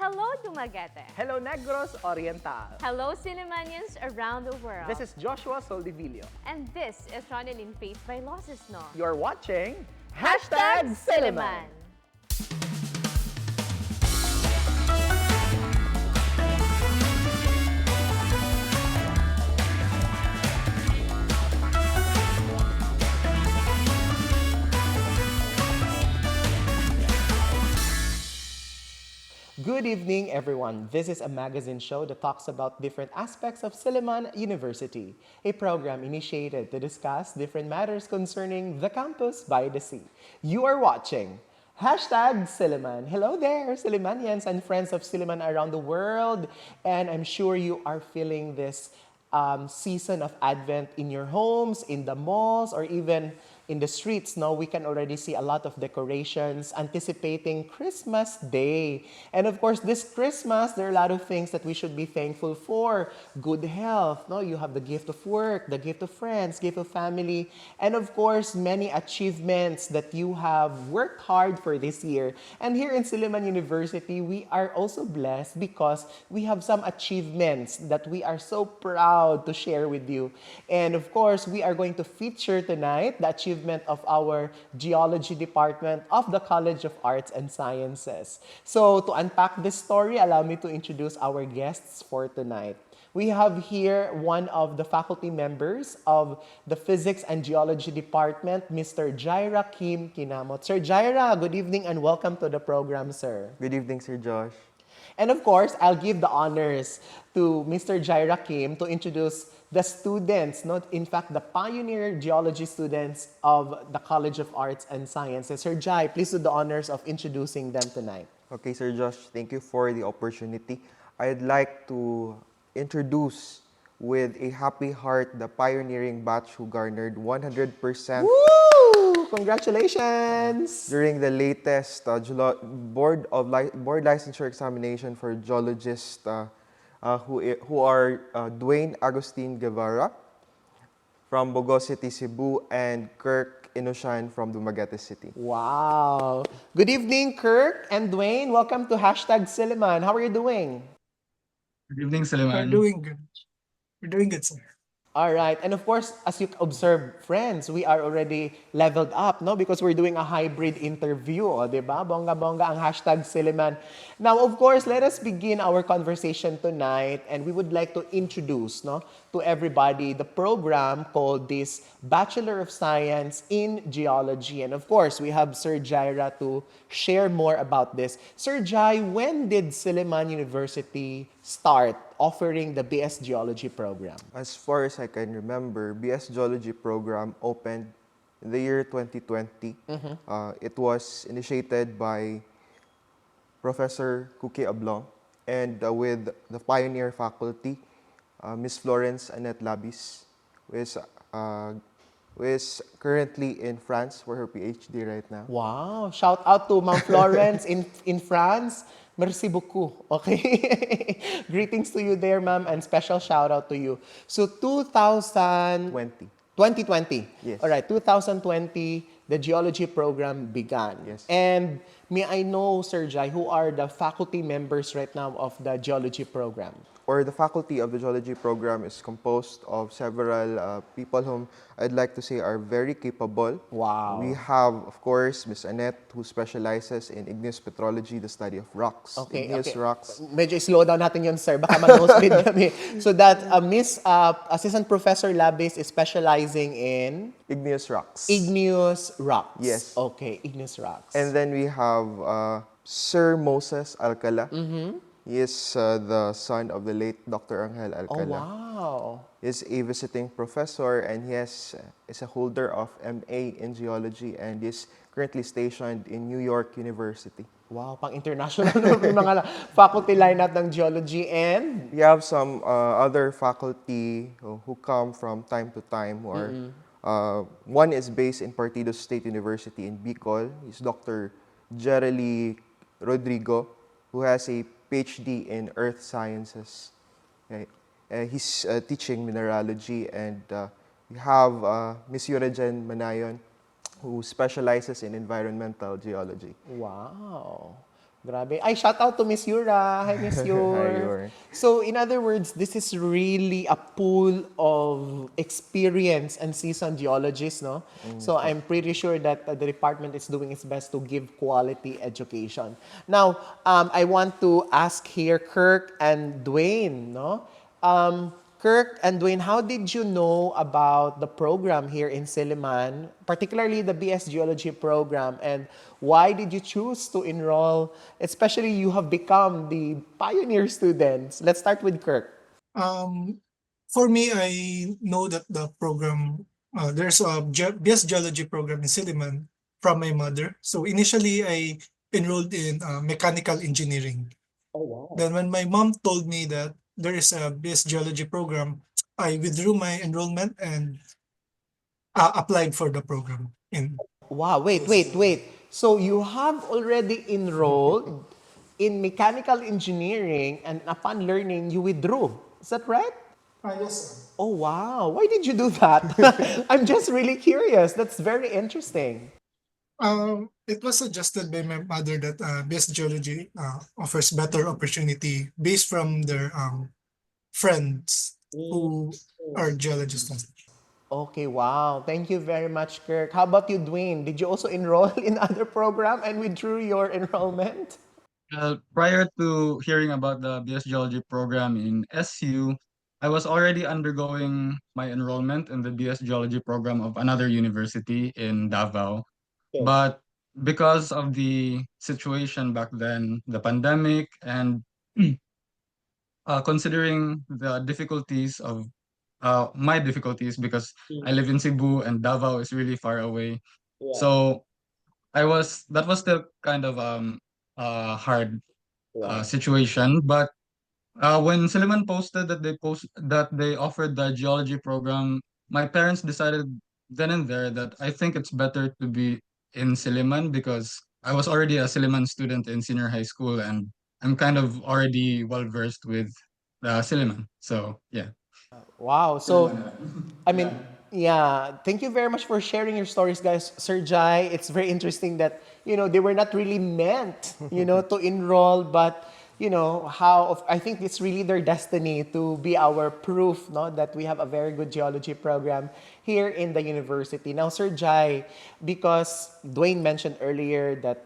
Hello, Dumaguete. Hello, Negros Oriental. Hello, Sillimanians around the world. This is Joshua Soldivillo. And this is Ronelyn Faith Vailoces-No. You're watching Silliman. Good evening, everyone. This is a magazine show that talks about different aspects of Silliman University, a program initiated to discuss different matters concerning the campus by the sea. You are watching Silliman. Hello there, Sillimanians and friends of Silliman around the world. And I'm sure you are feeling this season of Advent in your homes, in the malls, or even in the streets. Now we can already see a lot of decorations anticipating Christmas Day. And of course, this Christmas, there are a lot of things that we should be thankful for. Good health, no? You have the gift of work, the gift of friends, gift of family, and of course, many achievements that you have worked hard for this year. And here in Silliman University, we are also blessed because we have some achievements that we are so proud to share with you. And of course, we are going to feature tonight the achievement of our Geology Department of the College of Arts and Sciences. So to unpack this story, allow me to introduce our guests for tonight. We have here one of the faculty members of the Physics and Geology Department, Mr. Jirah Kim Quinamot. Sir Jirah, good evening and welcome to the program, sir. Good evening, Sir Josh. And of course, I'll give the honors to Mr. Jirah Kim to introduce the students, in fact, the pioneer geology students of the College of Arts and Sciences. Sir Jai, please do the honors of introducing them tonight. Okay, Sir Josh, thank you for the opportunity. I'd like to introduce with a happy heart the pioneering batch who garnered 100% Woo! Congratulations! during the latest board licensure examination for geologists who are Duane, Augustine, Guevarra from Bogo City, Cebu, and Kirk Inocian from Dumaguete City. Wow! Good evening, Kirk and Duane. Welcome to Silliman. How are you doing? Good evening, We're Silliman. doing good. We're doing good, sir. All right. And of course, as you observe, friends, we are already leveled up, no? Because we're doing a hybrid interview, di ba? Bongga-bongga ang Silliman. Now, of course, let us begin our conversation tonight, and we would like to introduce, to everybody the program called this Bachelor of Science in Geology. And of course, we have Sir Jirah to share more about this. Sir Jai, when did Silliman University start offering the BS Geology program? As far as I can remember, BS Geology program opened in the year 2020. It was initiated by Professor Cookie Ablong and with the pioneer faculty, Miss Florence Annette Labis, who is currently in France for her PhD right now. Wow! Shout out to Ma'am Florence in France. Merci beaucoup. Okay? Greetings to you there, ma'am, and special shout out to you. So 2020. Yes. All right, 2020, the geology program began. Yes. And may I know, Sir Jai, who are the faculty members right now of the geology program? Or the faculty of the geology program is composed of several people whom I'd like to say are very capable. Wow. We have, of course, Miss Annette, who specializes in igneous petrology, the study of rocks. Okay, Igneous okay. rocks. Medyo slow down natin yun, sir. Baka mag-nosebleed kami. So that Miss Assistant Professor Labis is specializing in Igneous rocks. igneous rocks. Yes. Okay, igneous rocks. And then we have Sir Moses Alcala. He is the son of the late Dr. Angel Oh, Alcala. wow. Is a visiting professor and he is a holder of MA in geology and is currently stationed in New York University. Wow, pang-international naman yung mga faculty lineup ng geology. And We have some other faculty who come from time to time who are one is based in Partido State University in Bicol. He's Dr. Jerely Rodrigo, who has a PhD in Earth Sciences. Okay. He's teaching mineralogy, and we have Miss Yurajan Manayon, who specializes in environmental geology. wow. Grabe. Ay, shout out to Miss Yura. Hi, Miss Yur. Yor. So, in other words, this is really a pool of experience and seasoned geologists, no? So, I'm pretty sure that the department is doing its best to give quality education. Now, I want to ask here Kirk and Duane, no? Kirk and Duane, how did you know about the program here in Silliman, particularly the BS Geology program, and why did you choose to enroll? Especially you have become the pioneer students. Let's start with Kirk. Um, for me, I know that the program, there's a BS Geology program in Silliman from my mother. So initially, I enrolled in mechanical engineering. Then when my mom told me that there is a BS Geology program, I withdrew my enrollment and applied for the program. Wow, wait. So you have already enrolled in mechanical engineering and upon learning, you withdrew. Is that right? Yes. Oh, wow. Why did you do that? I'm just really curious. That's very interesting. It was suggested by my mother that BS Geology offers better opportunity based from their friends who are geologists. Okay, wow. Thank you very much, Kirk. How about you, Duane? Did you also enroll in other program and withdrew your enrollment? Prior to hearing about the BS Geology program in SU, I was already undergoing my enrollment in the BS Geology program of another university in Davao. But because of the situation back then, the pandemic, and considering the difficulties of my difficulties, because I live in Cebu and Davao is really far away. So that was the kind of hard situation. But when Silliman posted that they offered the geology program, my parents decided then and there that I think it's better to be in Silliman because I was already a Silliman student in senior high school and I'm kind of already well versed with Silliman. So yeah. Wow. So, I mean, yeah, thank you very much for sharing your stories, guys. Sir Jai, it's very interesting that, they were not really meant, to enroll, but, I think it's really their destiny to be our proof, no, that we have a very good geology program here in the university. Now, Sir Jai, because Duane mentioned earlier that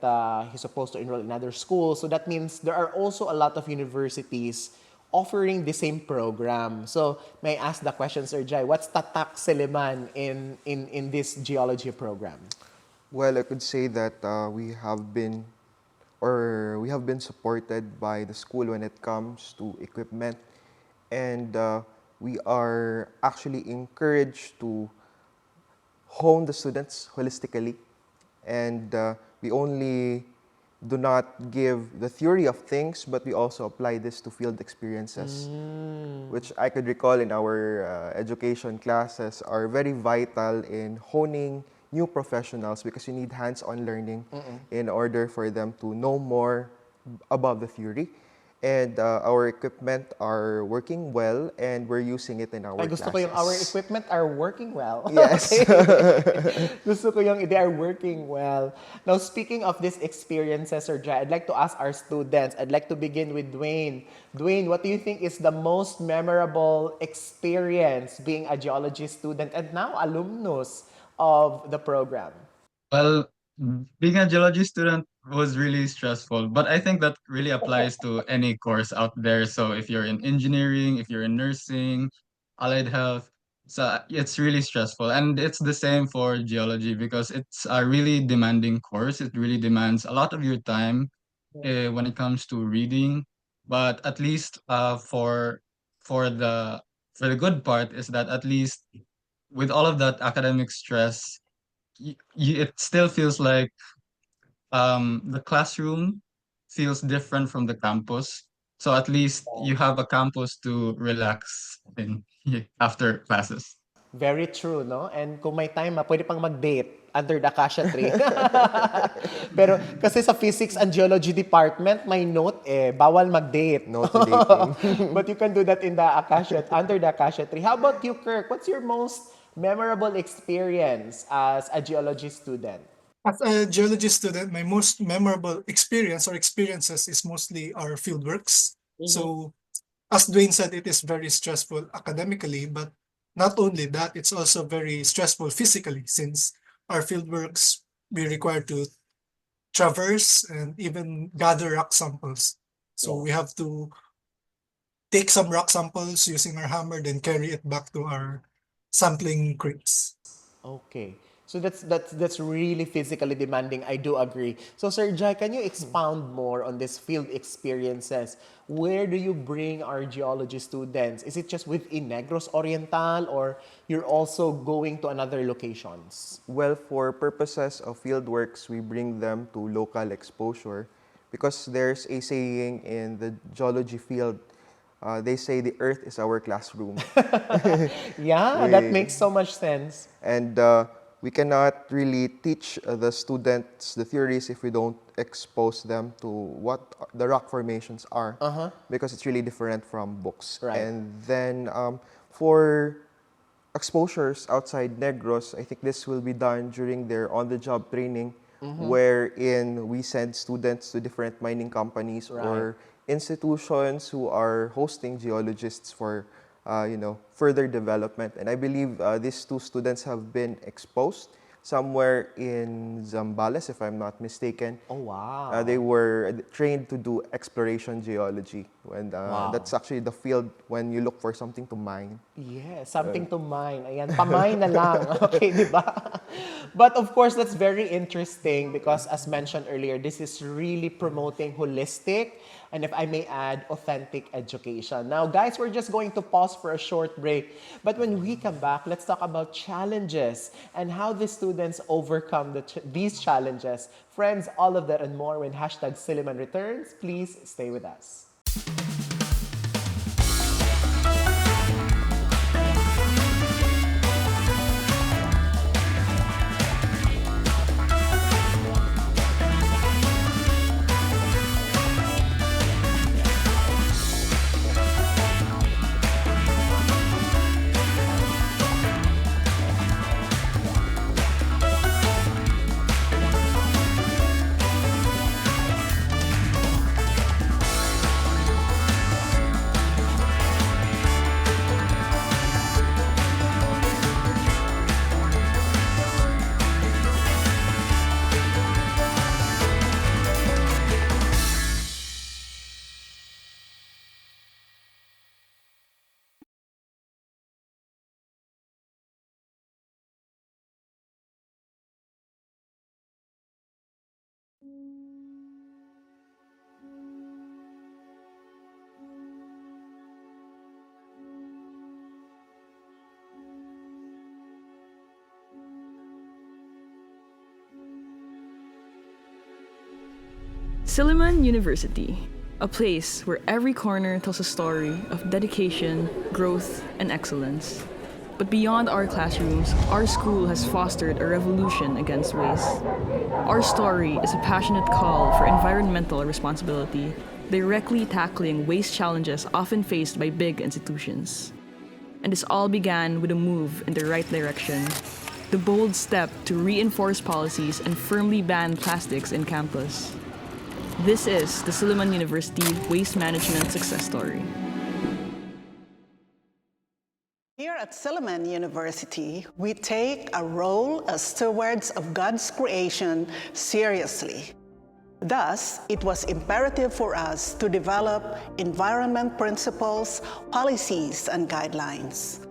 he's supposed to enroll in another school, so that means there are also a lot of universities offering the same program. So may I ask the question, Sir Jai, what's Tatak Silliman in this geology program? Well, I could say that we have been supported by the school when it comes to equipment, and we are actually encouraged to hone the students holistically, and we only do not give the theory of things, but we also apply this to field experiences, which I could recall in our education classes are very vital in honing new professionals because you need hands-on learning in order for them to know more about the theory. And our equipment are working well and we're using it in our Ay, classes. gusto ko yung our equipment are working well. Yes. Gusto ko yung they are working well. Now, speaking of these experiences, Sir Jai, I'd like to ask our students. I'd like to begin with Duane. Duane, what do you think is the most memorable experience being a geology student and now alumnus of the program? Well, being a geology student was really stressful, but I think that really applies to any course out there. So if you're in engineering, if you're in nursing, allied health, so it's really stressful. And it's the same for geology because it's a really demanding course. It really demands a lot of your time when it comes to reading. But at least for the for the good part is that at least with all of that academic stress, it still feels like the classroom feels different from the campus. So at least you have a campus to relax in after classes. Very true, no? And kung may time, pwede pang mag-date under the acacia tree. Pero kasi sa physics and geology department, may note bawal mag-date. No to dating. But you can do that in the acacia, under the acacia tree. How about you, Kirk? What's your most memorable experience as a geology student? As a geology student, my most memorable experience or experiences is mostly our fieldworks. So, as Duane said, it is very stressful academically, but not only that, it's also very stressful physically since our fieldworks we require to traverse and even gather rock samples. So Yeah. we have to take some rock samples using our hammer, then carry it back to our sampling crates. Okay. So that's really physically demanding. I do agree. So Sir Jai, can you expound more on this field experiences? Where do you bring our geology students? Is it just within Negros Oriental or you're also going to another locations? Well, for purposes of fieldworks, we bring them to local exposure because there's a saying in the geology field, they say the earth is our classroom. Yeah, that We, makes so much sense. and we cannot really teach the students the theories if we don't expose them to what the rock formations are, because it's really different from books. Right. And then for exposures outside Negros, I think this will be done during their on-the-job training, wherein we send students to different mining companies or institutions who are hosting geologists for further development. And I believe these two students have been exposed somewhere in Zambales, if I'm not mistaken. Oh, wow. They were trained to do exploration geology. And that's actually the field when you look for something to mine. Yeah, something to mine. Ayan, pamine na lang. Okay, di ba? But of course, that's very interesting because as mentioned earlier, this is really promoting holistic and if I may add, authentic education. Now, guys, we're just going to pause for a short break. But when we come back, let's talk about challenges and how the students overcome these challenges. Friends, all of that and more when hashtag Silliman returns. Please stay with us. Silliman University, a place where every corner tells a story of dedication, growth, and excellence. But beyond our classrooms, our school has fostered a revolution against waste. Our story is a passionate call for environmental responsibility, directly tackling waste challenges often faced by big institutions. And this all began with a move in the right direction, the bold step to reinforce policies and firmly ban plastics in campus. This is the Silliman University Waste Management Success Story. Here at Silliman University, we take a role as stewards of God's creation seriously. Thus, it was imperative for us to develop environment principles, policies, and guidelines.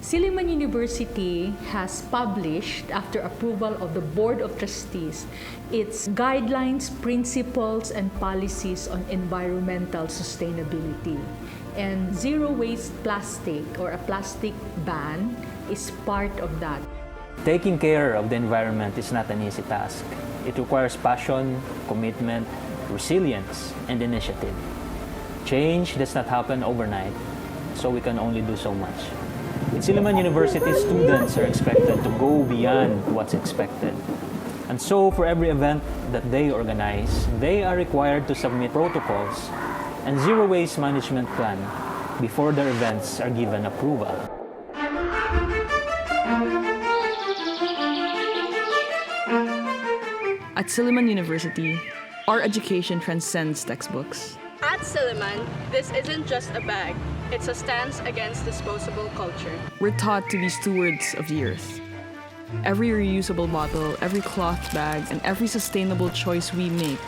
Silliman University has published, after approval of the Board of Trustees, its guidelines, principles, and policies on environmental sustainability. And zero waste plastic or a plastic ban is part of that. Taking care of the environment is not an easy task. It requires passion, commitment, resilience, and initiative. Change does not happen overnight, so we can only do so much. In Silliman University, students are expected to go beyond what's expected. And so, for every event that they organize, they are required to submit protocols and zero waste management plan before their events are given approval. At Silliman University, our education transcends textbooks. At Silliman, this isn't just a bag, it's a stance against disposable culture. We're taught to be stewards of the earth. Every reusable bottle, every cloth bag, and every sustainable choice we make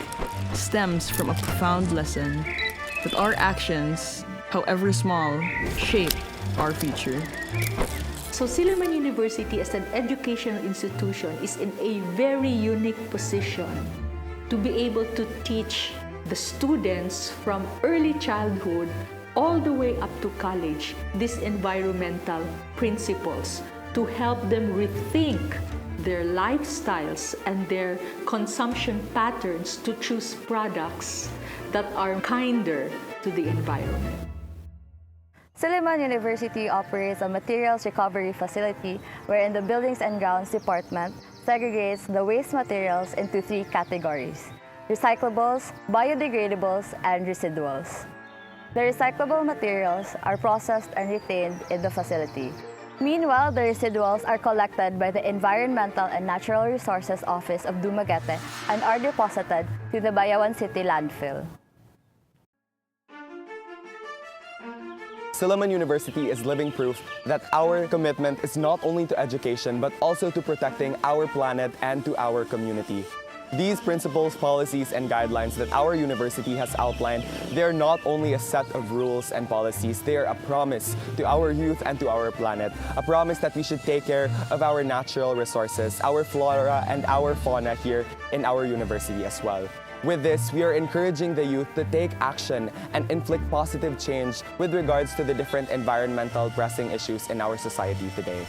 stems from a profound lesson that our actions, however small, shape our future. So Silliman University as an educational institution is in a very unique position to be able to teach the students from early childhood all the way up to college these environmental principles to help them rethink their lifestyles and their consumption patterns to choose products that are kinder to the environment. Silliman University operates a materials recovery facility wherein the Buildings and Grounds Department segregates the waste materials into 3 categories: recyclables, biodegradables, and residuals. The recyclable materials are processed and retained in the facility. Meanwhile, the residuals are collected by the Environmental and Natural Resources Office of Dumaguete and are deposited to the Bayawan City landfill. Silliman University is living proof that our commitment is not only to education, but also to protecting our planet and to our community. These principles, policies, and guidelines that our university has outlined, they're not only a set of rules and policies, they are a promise to our youth and to our planet. A promise that we should take care of our natural resources, our flora and our fauna here in our university as well. With this, we are encouraging the youth to take action and inflict positive change with regards to the different environmental pressing issues in our society today.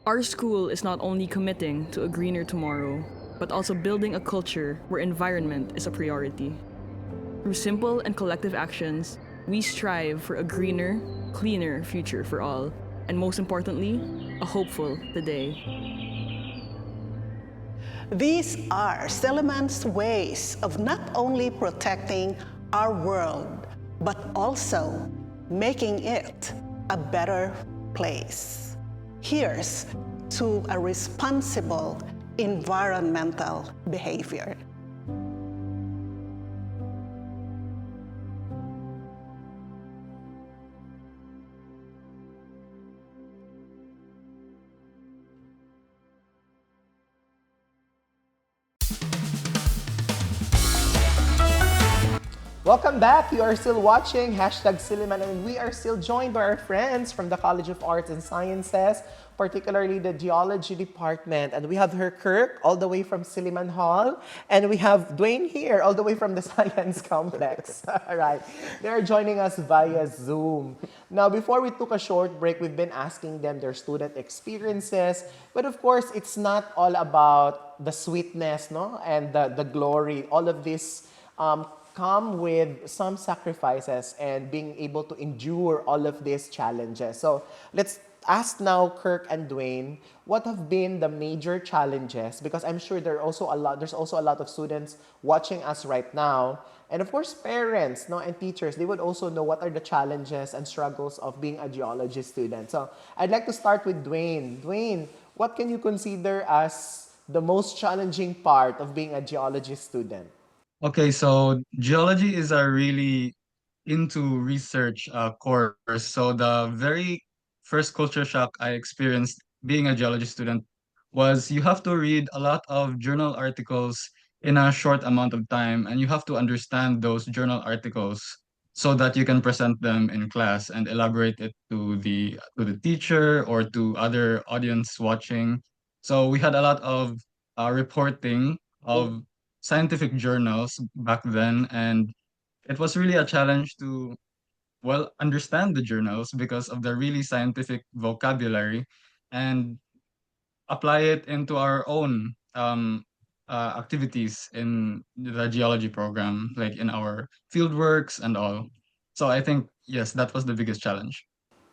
Our school is not only committing to a greener tomorrow, but also building a culture where environment is a priority. Through simple and collective actions, we strive for a greener, cleaner future for all, and most importantly, a hopeful today. These are Silliman's ways of not only protecting our world, but also making it a better place. Here's to a responsible environmental behavior. Welcome back. You are still watching #Silliman, and we are still joined by our friends from the College of Arts and Sciences, particularly the Geology Department. And we have her Kirk, all the way from Silliman Hall, and we have Duane here, all the way from the Science Complex. All right. They are joining us via Zoom. Now, before we took a short break, we've been asking them their student experiences. But of course, it's not all about the sweetness, no, and the glory. All of this come with some sacrifices and being able to endure all of these challenges. So let's ask now Kirk and Duane, what have been the major challenges? Because I'm sure there's also a lot of students watching us right now. And of course, parents, no, and teachers, they would also know what are the challenges and struggles of being a geology student. So I'd like to start with Duane. Duane, what can you consider as the most challenging part of being a geology student? Okay, so geology is a really into research course. So the very first culture shock I experienced being a geology student was you have to read a lot of journal articles in a short amount of time, and you have to understand those journal articles so that you can present them in class and elaborate it to the teacher or to other audience watching. So we had a lot of reporting of scientific journals back then, and it was really a challenge to understand the journals because of the really scientific vocabulary and apply it into our own activities in the geology program, like in our field works and all. So I think, yes, that was the biggest challenge.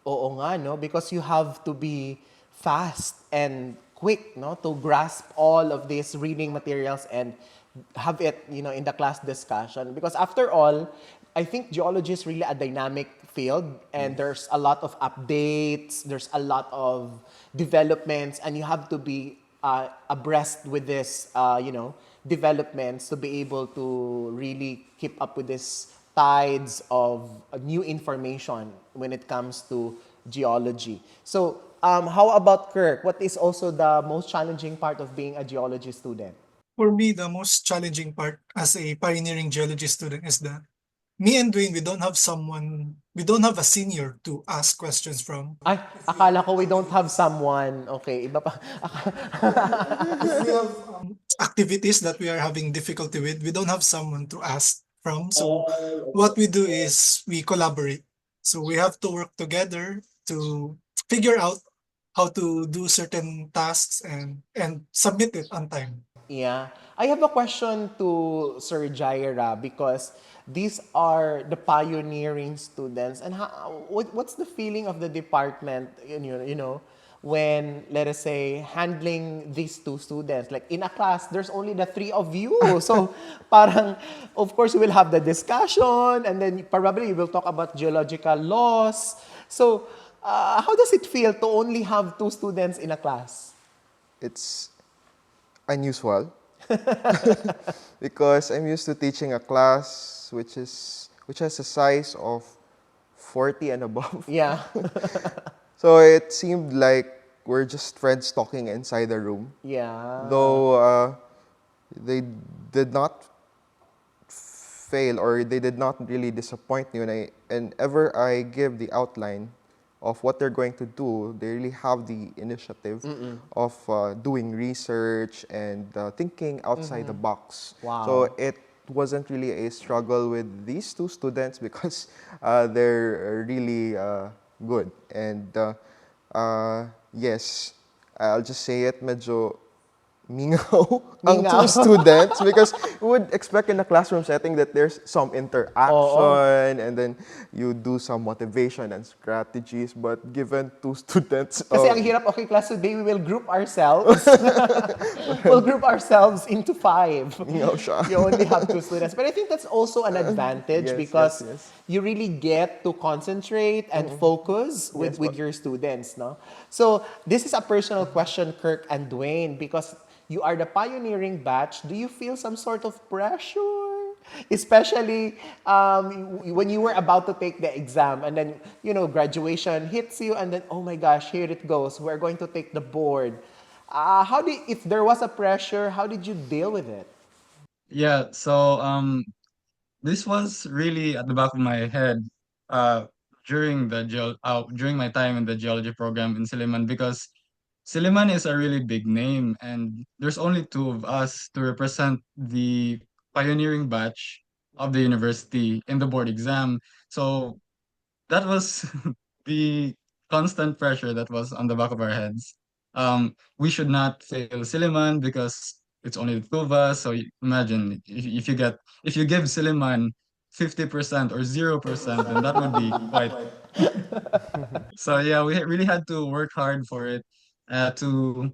Oo nga, no? Because you have to be fast and quick, no? To grasp all of these reading materials and have it, in the class discussion. Because after all, I think geology is really a dynamic field, and there's a lot of updates, there's a lot of developments, and you have to be abreast with this, developments to be able to really keep up with this tides of new information when it comes to geology. So, how about Kirk? What is also the most challenging part of being a geology student? For me, the most challenging part as a pioneering geology student is that me and Duane, we don't have a senior to ask questions from. Ay, akala ko we don't have someone. Okay, iba pa. We have activities that we are having difficulty with. We don't have someone to ask from. So what we do is we collaborate. So we have to work together to figure out how to do certain tasks and submit it on time. Yeah. I have a question to Sir Jirah because these are the pioneering students. And what's the feeling of the department, when, let us say, handling these two students? Like in a class, there's only the three of you. So parang, of course, we will have the discussion and then probably we will talk about geological laws. So how does it feel to only have two students in a class? It's unusual because I'm used to teaching a class which has a size of 40 and above. Yeah. So it seemed like we're just friends talking inside the room. Yeah. Though they did not fail, or they did not really disappoint me whenever I give the outline of what they're going to do. They really have the initiative of doing research and thinking outside the box. Wow. So it wasn't really a struggle with these two students because they're really good. And yes, I'll just say it, medyo mingaw ang two students because you would expect in a classroom setting that there's some interaction and then you do some motivation and strategies, but given two students... Kasi ang hirap, okay class, today we will group ourselves. We'll group ourselves into 5. Mingaw siya. You only have 2 students. But I think that's also an advantage because yes. you really get to concentrate and focus with your students. No? So this is a personal question, Kirk and Duane, because you are the pioneering batch. Do you feel some sort of pressure? Especially when you were about to take the exam and then, graduation hits you and then, oh my gosh, here it goes. We're going to take the board. If there was a pressure, how did you deal with it? Yeah, so this was really at the back of my head during during my time in the geology program in Silliman, because Silliman is a really big name, and there's only 2 of us to represent the pioneering batch of the university in the board exam. So that was the constant pressure that was on the back of our heads. We should not fail Silliman because it's only the 2 of us. So imagine if you give Silliman 50% or 0%, then that would be quite. So yeah, we really had to work hard for it to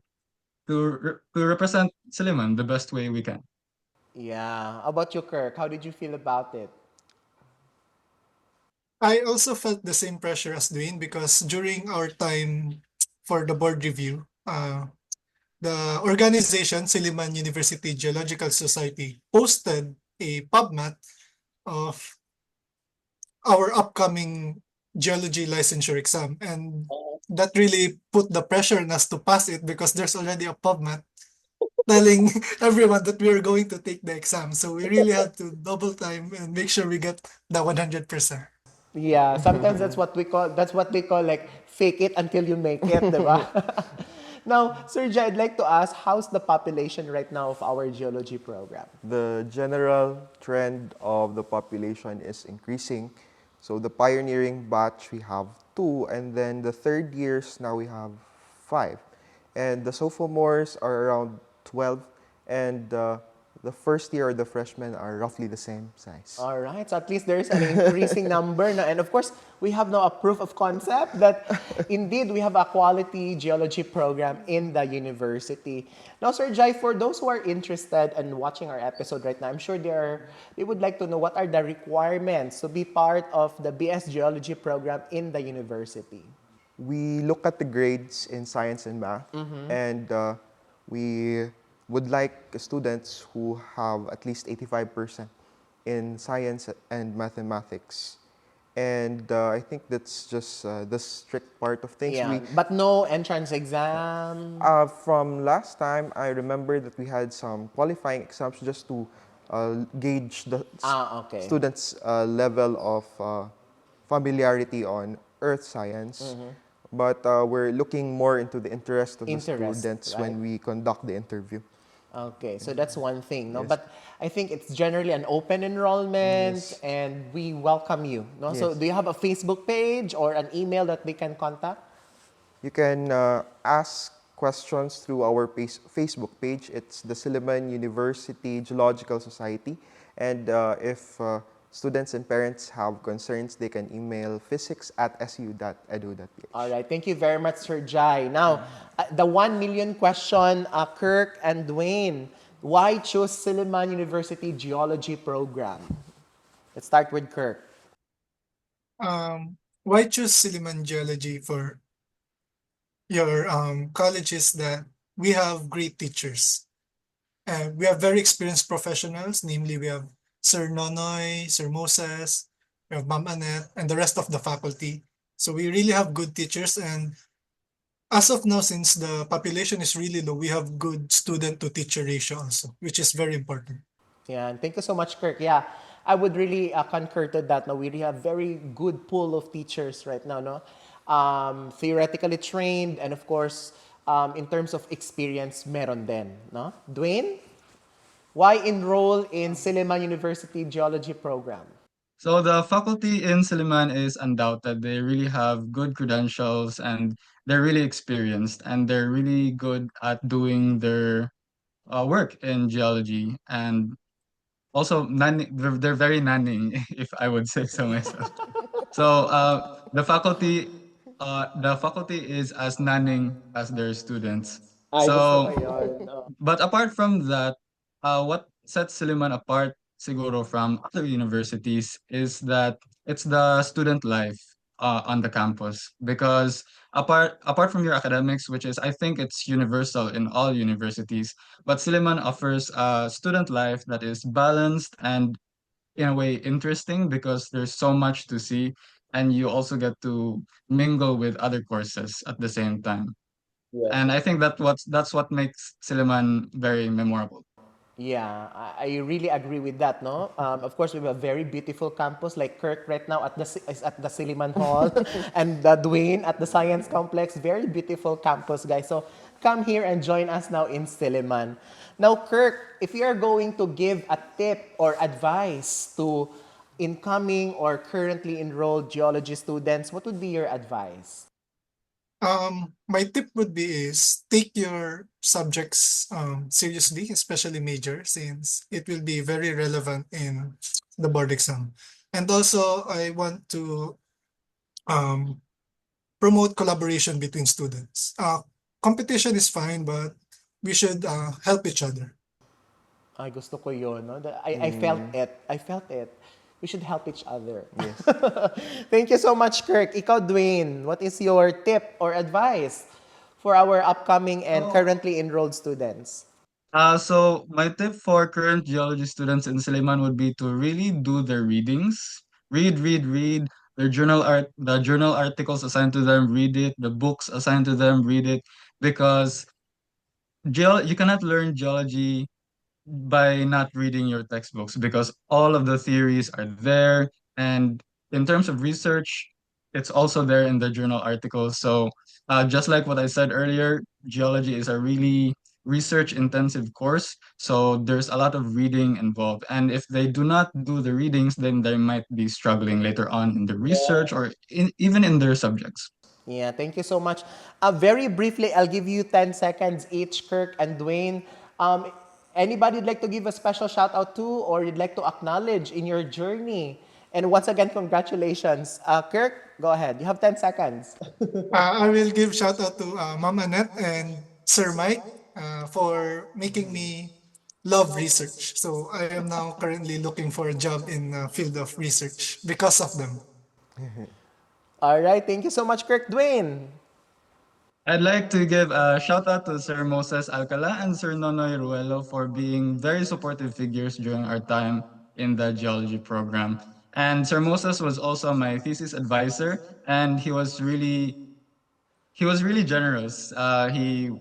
represent Silliman the best way we can. Yeah. How about you, Kirk? How did you feel about it? I also felt the same pressure as Duane because during our time for the board review, the organization, Silliman University Geological Society, posted a PubMat of our upcoming geology licensure exam. And that really put the pressure on us to pass it because there's already a PubMat telling everyone that we are going to take the exam. So we really had to double time and make sure we get the 100%. Yeah, sometimes that's what they call like fake it until you make it, diba? Now, Sir Jai, I'd like to ask, how's the population right now of our geology program? The general trend of the population is increasing. So the pioneering batch, we have 2, and then the third years, now we have 5. And the sophomores are around 12, and the first year or the freshmen are roughly the same size. All right, so at least there is an increasing number. And of course, we have now a proof of concept that indeed we have a quality geology program in the university. Now, Sir Jai, for those who are interested and watching our episode right now, I'm sure they would like to know what are the requirements to be part of the BS Geology program in the university. We look at the grades in science and math, and we would like students who have at least 85% in science and mathematics. And I think that's just the strict part of things. Yeah, but no entrance exam? From last time, I remember that we had some qualifying exams just to gauge the students' level of familiarity on earth science. But we're looking more into the interest of the students when we conduct the interview. Okay, so that's one thing, no? Yes. But I think it's generally an open enrollment, and we welcome you, no? Yes. So do you have a Facebook page or an email that they can contact? You can ask questions through our Facebook page. It's the Silliman University Geological Society. And if students and parents have concerns, they can email physics@su.edu.ph. All right. Thank you very much, Sir Jai. Now, the 1 million question, Kirk and Duane, why choose Silliman University Geology program? Let's start with Kirk. Why choose Silliman Geology for your college is that we have great teachers. And we have very experienced professionals, namely we have Sir Nonoy, Sir Moses, we have Ma'am Annette, and the rest of the faculty. So we really have good teachers, and as of now, since the population is really low, we have good student-to-teacher ratio also, which is very important. Yeah, and thank you so much, Kirk. Yeah, I would really concur to that. No, we really have very good pool of teachers right now, no? Theoretically trained, and of course, in terms of experience, meron din, no? Duane? Why enroll in Silliman University Geology program? So the faculty in Silliman is undoubted. They really have good credentials and they're really experienced and they're really good at doing their work in geology. And also, they're very nanning, if I would say so myself. So the faculty is as nanning as their students. So, but apart from that, what sets Silliman apart siguro from other universities is that it's the student life on the campus. Because apart from your academics, which is I think it's universal in all universities, but Silliman offers a student life that is balanced and in a way interesting because there's so much to see and you also get to mingle with other courses at the same time. And I think that's what makes Silliman very memorable. Yeah, I really agree with that, no? Of course, we have a very beautiful campus like Kirk right now is at the Silliman Hall and Duane at the Science Complex. Very beautiful campus, guys. So come here and join us now in Silliman. Now, Kirk, if you are going to give a tip or advice to incoming or currently enrolled geology students, what would be your advice? My tip would be is take your subjects seriously, especially major, since it will be very relevant in the board exam. And also, I want to promote collaboration between students. Competition is fine, but we should help each other. Ay, gusto ko yun, no? I felt it. I felt it. We should help each other. Yes. Thank you so much, Kirk. Ikaw, Duane, what is your tip or advice for our upcoming and currently enrolled students? So my tip for current geology students in Silliman would be to really do their readings. Read. The journal articles assigned to them, read it. The books assigned to them, read it. Because you cannot learn geology by not reading your textbooks because all of the theories are there. And in terms of research, it's also there in the journal articles. So just like what I said earlier, geology is a really research-intensive course. So there's a lot of reading involved. And if they do not do the readings, then they might be struggling later on in the research or even in their subjects. Yeah, thank you so much. Very briefly, I'll give you 10 seconds each, Kirk and Duane. Anybody you'd like to give a special shout out to or you'd like to acknowledge in your journey? And once again, congratulations. Kirk, go ahead. You have 10 seconds. I will give shout out to Ma'am Annette and Sir Mike for making me love research. So I am now currently looking for a job in field of research because of them. All right. Thank you so much, Kirk. Duane. I'd like to give a shout out to Sir Moses Alcala and Sir Nonoy Ruelo for being very supportive figures during our time in the geology program. And Sir Moses was also my thesis advisor, and he was really generous. He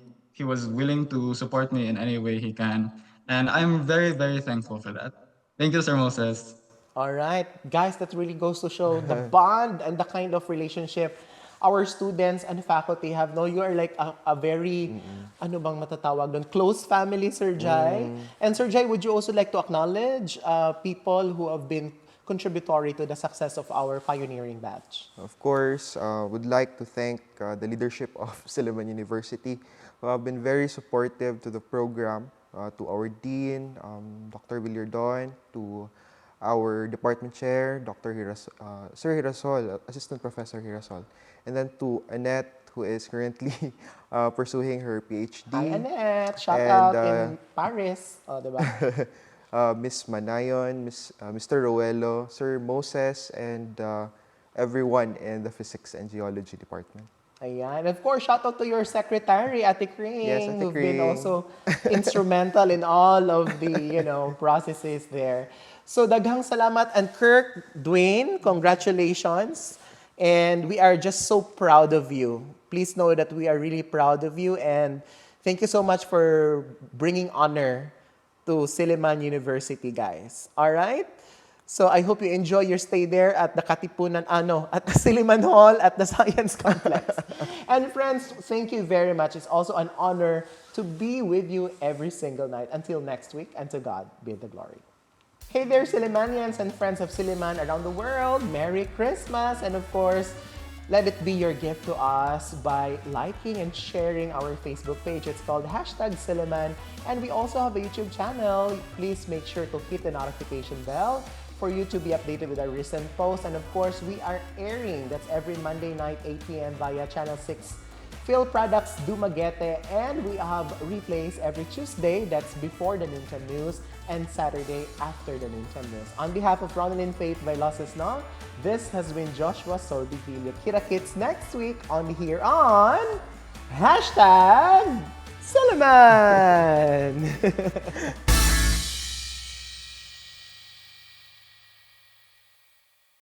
was willing to support me in any way he can, and I'm very, very thankful for that. Thank you, Sir Moses. All right. Guys, that really goes to show the bond and the kind of relationship our students and faculty have. No, you are like a very, ano bang matatawag doon, close family, Sir Jai. And Sir Jai, would you also like to acknowledge people who have been contributory to the success of our pioneering batch? Of course, would like to thank the leadership of Silliman University who have been very supportive to the program, to our dean, Dr. Villardon, to our department chair, Sir Hirasol, Assistant Professor Hirasol, and then to Annette, who is currently pursuing her PhD. Hi, Annette! Shout out in Paris. Oh, diba? Miss Manayon, Mr. Roelo, Sir Moses, and everyone in the Physics and Geology Department. Ayan. Of course, shout out to your secretary, Ate Kring, Yes, Ate who've been Kring. also instrumental in all of the, processes there. So, daghang salamat. And Kirk, Duane, congratulations. And we are just so proud of you. Please know that we are really proud of you. And thank you so much for bringing honor to Silliman University, guys. All right? So I hope you enjoy your stay there at the Katipunan, at the Silliman Hall at the Science Complex. And friends, thank you very much. It's also an honor to be with you every single night. Until next week, and to God be the glory. Hey there, Sillimanians and friends of Silliman around the world. Merry Christmas! And of course, let it be your gift to us by liking and sharing our Facebook page. It's called #Silliman. And we also have a YouTube channel. Please make sure to hit the notification bell for you to be updated with our recent posts. And of course, we are airing, that's every Monday night, 8 p.m. via Channel 6 Phil Products Dumaguete. And we have replays every Tuesday, that's before the noontime news, and Saturday after the noontime news. On behalf of Ronelyn, Vailoces-No, this has been Joshua Soldivillo. Kita kits next week on here on #Silliman.